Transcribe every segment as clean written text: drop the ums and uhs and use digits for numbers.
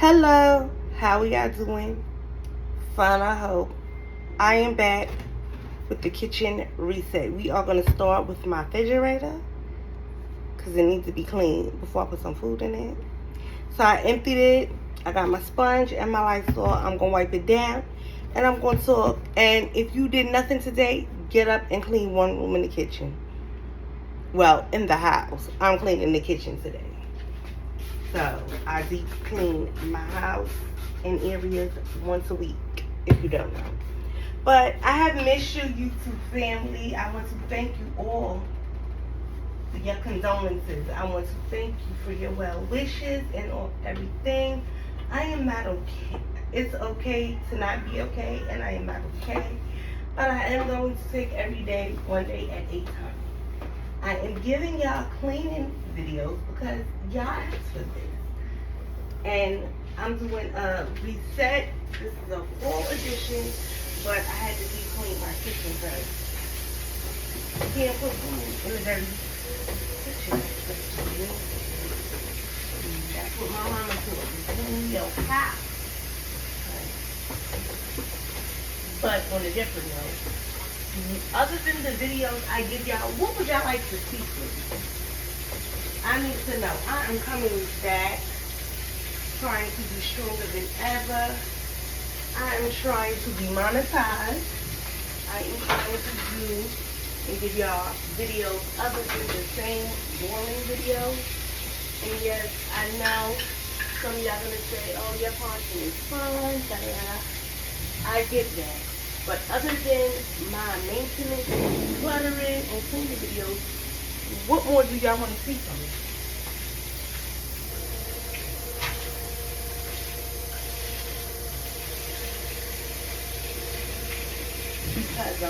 Hello, how are y'all doing? Fine, I hope. I am back with the kitchen reset. We are going to start with my refrigerator because it needs to be clean before I put some food in it. So I emptied it. I got my sponge and my Lysol. I'm going to wipe it down and I'm going to talk. And if you did nothing today, get up and clean one room in the kitchen. Well, in the house. I'm cleaning the kitchen today. So I deep clean my house and areas once a week, if you don't know. But I have missed you, YouTube family. I want to thank you all for your condolences. I want to thank you for your well wishes and all everything. I am not okay. It's okay to not be okay, and I am not okay. But I am going to take every day, one day at a time. I am giving y'all cleaning videos because y'all asked for this. And I'm doing a reset. This is a fall edition, but I had to deep clean my kitchen first. I can't put food in the dirty kitchen. That's what my mama told me. Clean your house. But on a different note, other than the videos I give y'all, what would y'all like to see from me? I need to know. I am coming back, trying to be stronger than ever. I am trying to be monetized. I am trying to do and give y'all videos other than the same boring videos. And yes, I know some of y'all gonna say, oh, your content is fun, I get that. But other than my maintenance, cluttering, and cleaning videos, what more do y'all want to see from me? Because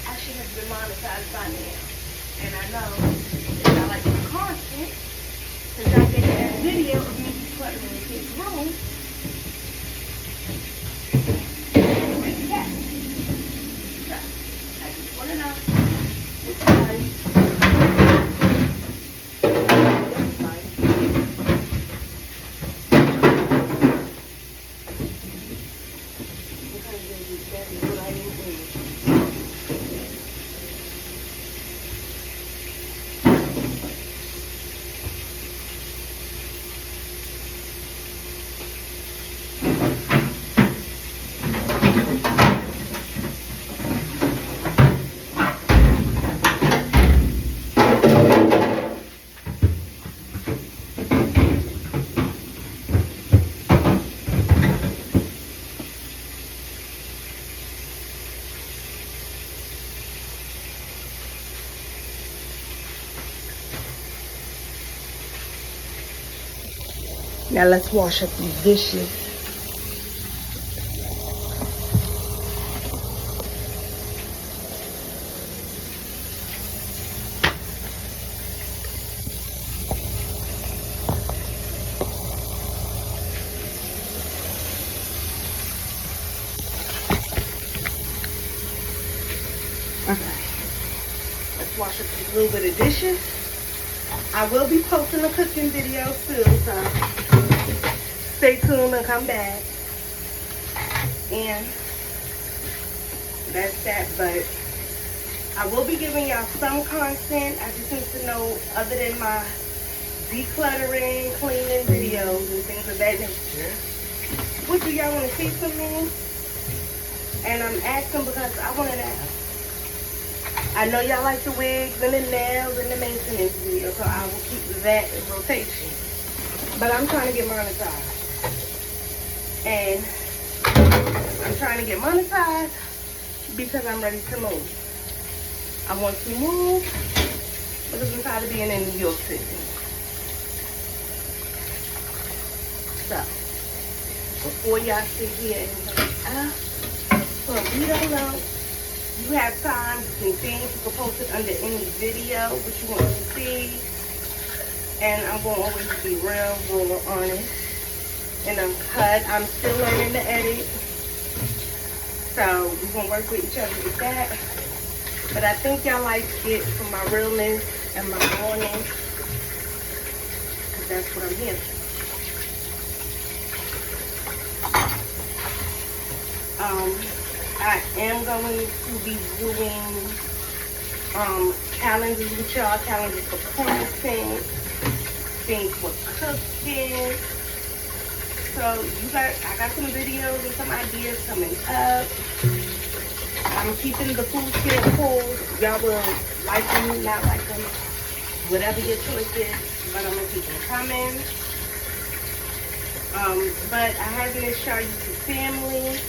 I should have been monetized by now. And I know that y'all like the content, because y'all get that video of me decluttering the kids' room. I just want to know Now let's wash up these dishes. Okay. Let's wash up a little bit of dishes. I will be posting a cooking video soon, so stay tuned and come back. And that's that, but I will be giving y'all some content. I just need to know, other than my decluttering, cleaning videos and things of that nature, what do y'all want to see from me? And I'm asking because I want to know. I know y'all like the wigs and the nails and the maintenance video, so I will keep that in rotation. But I'm trying to get monetized. And I'm trying to get monetized because I'm ready to move. I want to move because I'm tired of being in New York City. So, before y'all sit here and say, so if you don't know, you have time, you can think, you can post it under any video, what you want to see. And I'm going to always be real honest and uncut. I'm still learning to edit. So we're going to work with each other with that. But I think y'all like it for my realness and my honest. that's what I'm here for. I am going to be doing challenges with y'all, challenges for content, things for cooking. So I got some videos and some ideas coming up. I'm keeping the food kit full. Y'all will like them, not like them, whatever your choice is, but I'm gonna keep them coming. But I have been share you to family.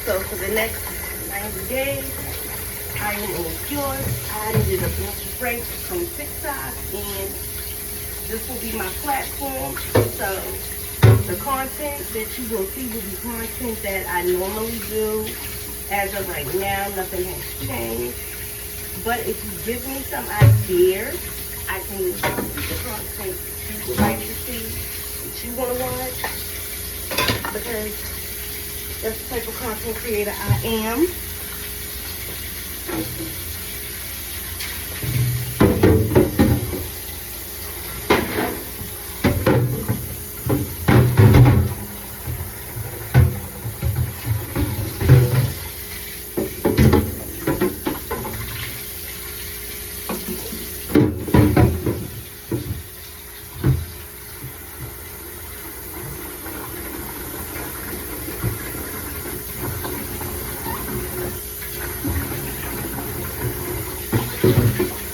So for the next 90 days, I am in yours. I needed a break from TikTok, and this will be my platform. So the content that you will see will be content that I normally do. As of right now, nothing has changed. But if you give me some ideas, I can do the content that you would like to see, that you want to watch, because that's the type of content creator I am.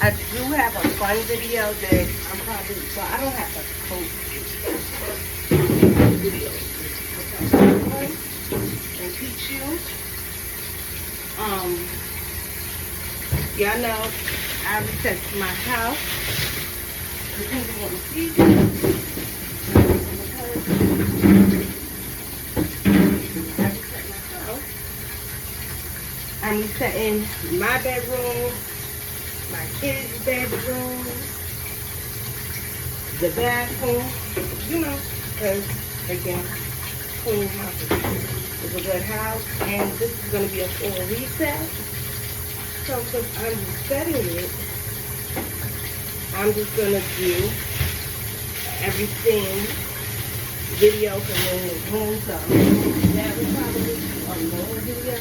I do have a fun video that I'm probably, well, I don't have to post video and teach you. Y'all know I reset my house. Depending on the season. I reset my house. I'm resetting my bedroom, my kids' bedroom, the bathroom, you know, because, again, clean house is a good house, and this is going to be a full reset. So since I'm resetting it, I'm just going to do everything video from the room. So that was probably a longer video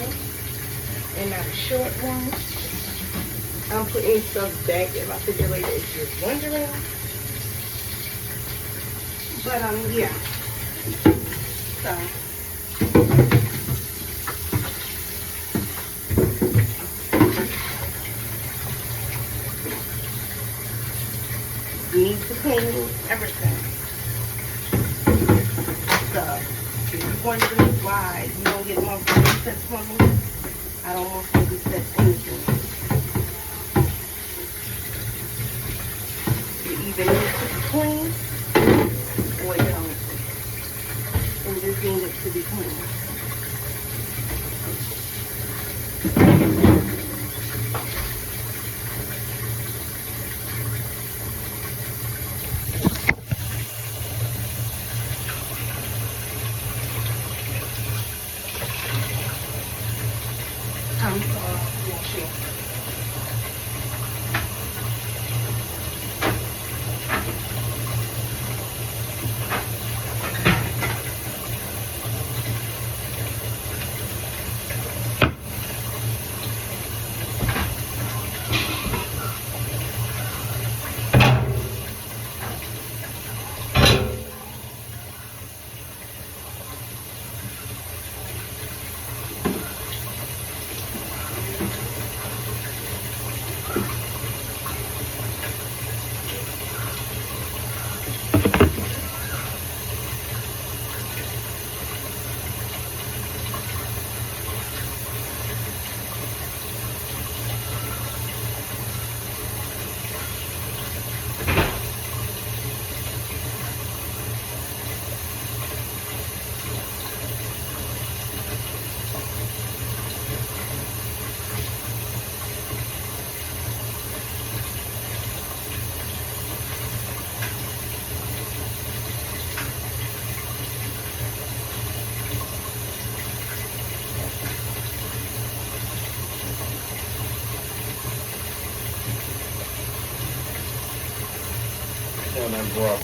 and not a short one. I'm putting stuff back in my refrigerator if you're wondering. But yeah. So you need to clean everything. So if you're wondering why you don't get monthly resets from me, I don't want to reset anything. You either need to be clean or you don't. And this needs to be clean. I'm washing. And then go up.